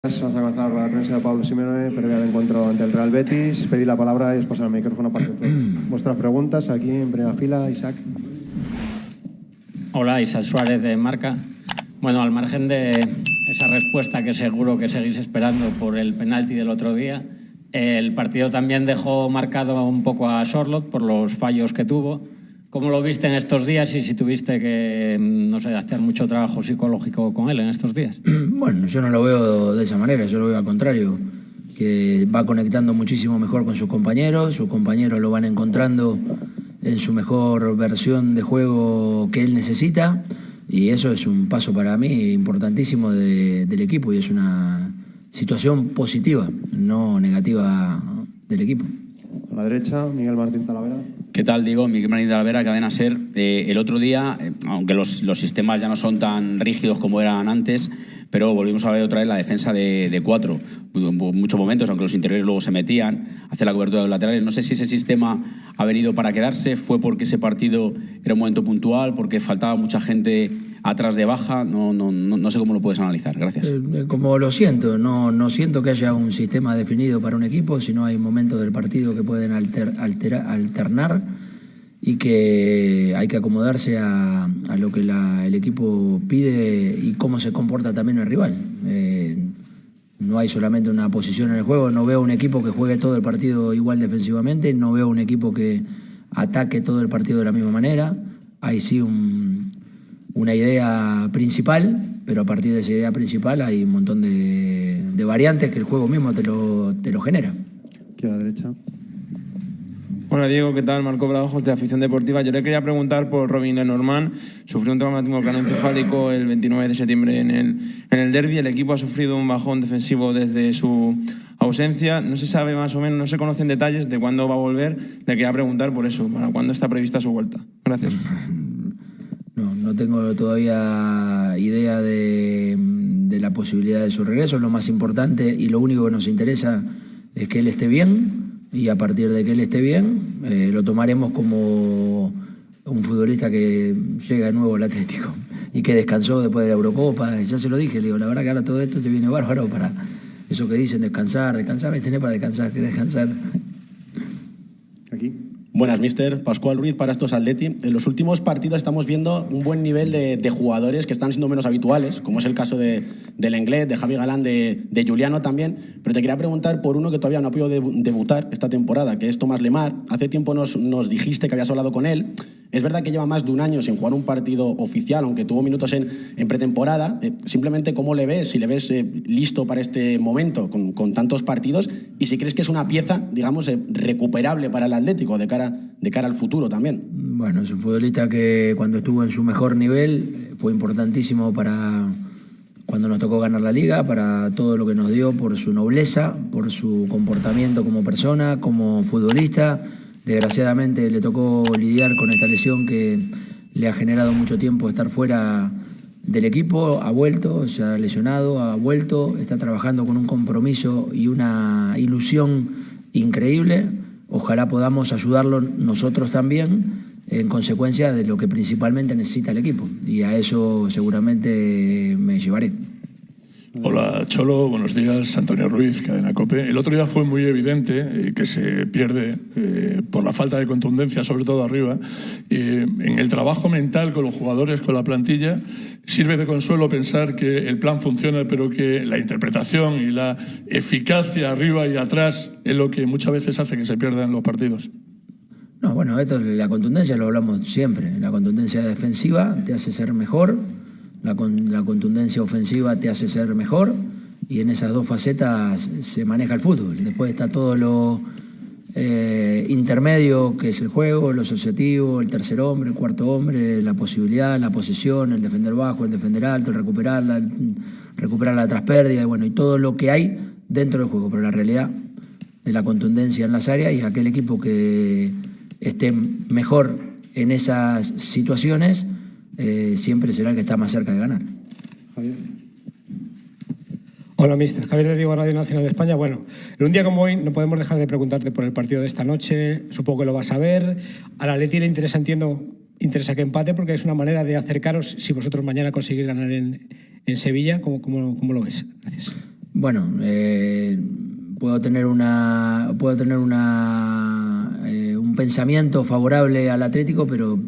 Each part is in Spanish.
Vamos a comenzar la rueda de prensa de Pablo Simeone, previa al encuentro ante el Real Betis. Pedí la palabra y os paso el micrófono para que vuestras preguntas aquí en primera fila. Isaac. Hola, Isaac Suárez de Marca. Bueno, al margen de esa respuesta que seguro que seguís esperando por el penalti del otro día, el partido también dejó marcado un poco a Sorloth por los fallos que tuvo. ¿Cómo lo viste en estos días y si tuviste que, no sé, hacer mucho trabajo psicológico con él en estos días? Bueno, yo no lo veo de esa manera, yo lo veo al contrario, que va conectando muchísimo mejor con sus compañeros lo van encontrando en su mejor versión de juego que él necesita, y eso es un paso para mí importantísimo del equipo, y es una situación positiva, no negativa del equipo. A la derecha, Miguel Martín Talavera. ¿Qué tal, Diego? Miguel Martín Talavera, Cadena SER. El otro día, aunque los sistemas ya no son tan rígidos como eran antes, pero volvimos a ver otra vez la defensa de cuatro. Muchos momentos, aunque los interiores luego se metían, hacer la cobertura de los laterales. No sé si ese sistema ha venido para quedarse, fue porque ese partido era un momento puntual, porque faltaba mucha gente atrás de baja. No sé cómo lo puedes analizar. Gracias. Como lo siento, no siento que haya un sistema definido para un equipo, sino hay momentos del partido que pueden alternar y que hay que acomodarse a lo que el equipo pide y cómo se comporta también el rival. No hay solamente una posición en el juego, no veo un equipo que juegue todo el partido igual defensivamente, no veo un equipo que ataque todo el partido de la misma manera. Hay sí una idea principal, pero a partir de esa idea principal hay un montón de variantes que el juego mismo te lo genera. Aquí a la derecha. Hola Diego, ¿qué tal? Marco Bradojos de Afición Deportiva. Yo te quería preguntar por Robin Lenormand. Sufrió un traumatismo craneoencefálico el 29 de septiembre en el derbi. El equipo ha sufrido un bajón defensivo desde su ausencia. No se sabe más o menos, no se conocen detalles de cuándo va a volver. Le quería preguntar por eso, para cuándo está prevista su vuelta. Gracias. No tengo todavía idea de la posibilidad de su regreso. Lo más importante y lo único que nos interesa es que él esté bien. Y a partir de que él esté bien, lo tomaremos como un futbolista que llega de nuevo al Atlético y que descansó después de la Eurocopa. Ya se lo dije, le digo, la verdad que ahora todo esto te viene bárbaro para eso que dicen, descansar, hay que tener para descansar, que descansar. Aquí. Buenas, mister. Pascual Ruiz para estos Atleti. En los últimos partidos estamos viendo un buen nivel de jugadores que están siendo menos habituales, como es el caso del Lenglet, de Javi Galán, de Juliano también. Pero te quería preguntar por uno que todavía no ha podido debutar esta temporada, que es Tomás Lemar. Hace tiempo nos dijiste que habías hablado con él. Es verdad que lleva más de un año sin jugar un partido oficial, aunque tuvo minutos en pretemporada. Simplemente, ¿cómo le ves? Si le ves listo para este momento con tantos partidos, y si crees que es una pieza, digamos, recuperable para el Atlético de cara al futuro también. Bueno, es un futbolista que cuando estuvo en su mejor nivel fue importantísimo para cuando nos tocó ganar la Liga, para todo lo que nos dio, por su nobleza, por su comportamiento como persona, como futbolista. Desgraciadamente le tocó lidiar con esta lesión que le ha generado mucho tiempo estar fuera del equipo. Ha vuelto, se ha lesionado, ha vuelto, está trabajando con un compromiso y una ilusión increíble. Ojalá podamos ayudarlo nosotros también en consecuencia de lo que principalmente necesita el equipo, y a eso seguramente me llevaré. Hola Cholo, buenos días. Antonio Ruiz, Cadena COPE. El otro día fue muy evidente que se pierde por la falta de contundencia, sobre todo arriba. En el trabajo mental con los jugadores, con la plantilla, sirve de consuelo pensar que el plan funciona, pero que la interpretación y la eficacia arriba y atrás es lo que muchas veces hace que se pierdan los partidos. No, bueno, esto, la contundencia lo hablamos siempre. La contundencia defensiva te hace ser mejor. La contundencia ofensiva te hace ser mejor, y en esas dos facetas se maneja el fútbol. Después está todo lo intermedio, que es el juego, lo asociativo, el tercer hombre, el cuarto hombre, la posibilidad, la posesión, el defender bajo, el defender alto, el recuperar la traspérdida, y todo lo que hay dentro del juego. Pero la realidad es la contundencia en las áreas, y aquel equipo que esté mejor en esas situaciones siempre será el que está más cerca de ganar. Javier. Hola, mister. Javier de Diego, Radio Nacional de España. Bueno, en un día como hoy no podemos dejar de preguntarte por el partido de esta noche. Supongo que lo vas a ver. Al Atleti le interesa que empate, porque es una manera de acercaros si vosotros mañana conseguís ganar en Sevilla. ¿Cómo lo ves? Gracias. Bueno, puedo tener un pensamiento favorable al Atlético, pero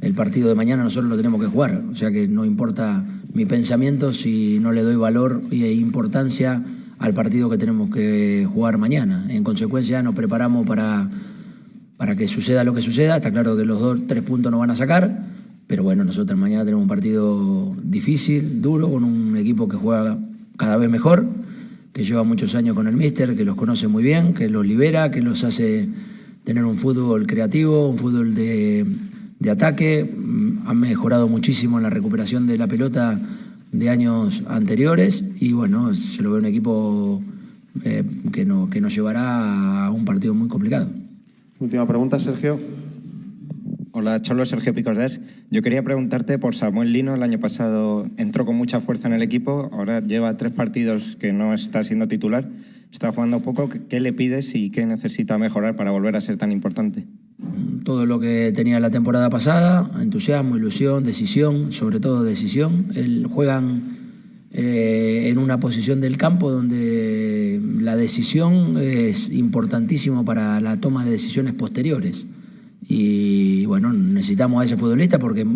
el partido de mañana nosotros lo tenemos que jugar. O sea que no importa mi pensamiento si no le doy valor e importancia al partido que tenemos que jugar mañana. En consecuencia nos preparamos para que suceda lo que suceda. Está claro que los 3 puntos nos van a sacar, pero bueno, nosotros mañana tenemos un partido difícil, duro, con un equipo que juega cada vez mejor, que lleva muchos años con el míster, que los conoce muy bien, que los libera, que los hace tener un fútbol creativo, un fútbol de ataque. Han mejorado muchísimo en la recuperación de la pelota de años anteriores y bueno, se lo ve un equipo que nos llevará a un partido muy complicado. Última pregunta, Sergio. Hola, Cholo, Sergio Picordés. Yo quería preguntarte por Samuel Lino. El año pasado entró con mucha fuerza en el equipo, ahora lleva 3 partidos que no está siendo titular, está jugando poco. ¿Qué le pides y qué necesita mejorar para volver a ser tan importante? Todo lo que tenía la temporada pasada, entusiasmo, ilusión, decisión, sobre todo decisión. Juegan en una posición del campo donde la decisión es importantísimo para la toma de decisiones posteriores. Y bueno, necesitamos a ese futbolista porque es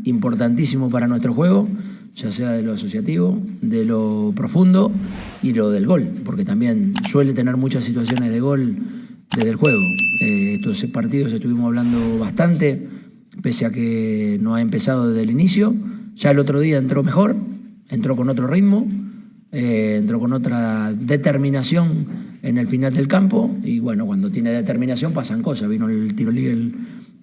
importantísimo para nuestro juego, ya sea de lo asociativo, de lo profundo y lo del gol, porque también suele tener muchas situaciones de gol desde el juego. Estos partidos estuvimos hablando bastante, pese a que no ha empezado desde el inicio. Ya el otro día entró mejor, entró con otro ritmo, entró con otra determinación en el final del campo y bueno, cuando tiene determinación pasan cosas. Vino el tiro libre,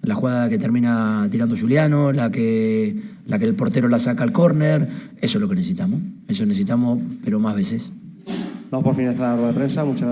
la jugada que termina tirando Juliano, la que el portero la saca al córner. Eso es lo que necesitamos, pero más veces. Damos por finalizada la rueda de prensa. Muchas gracias.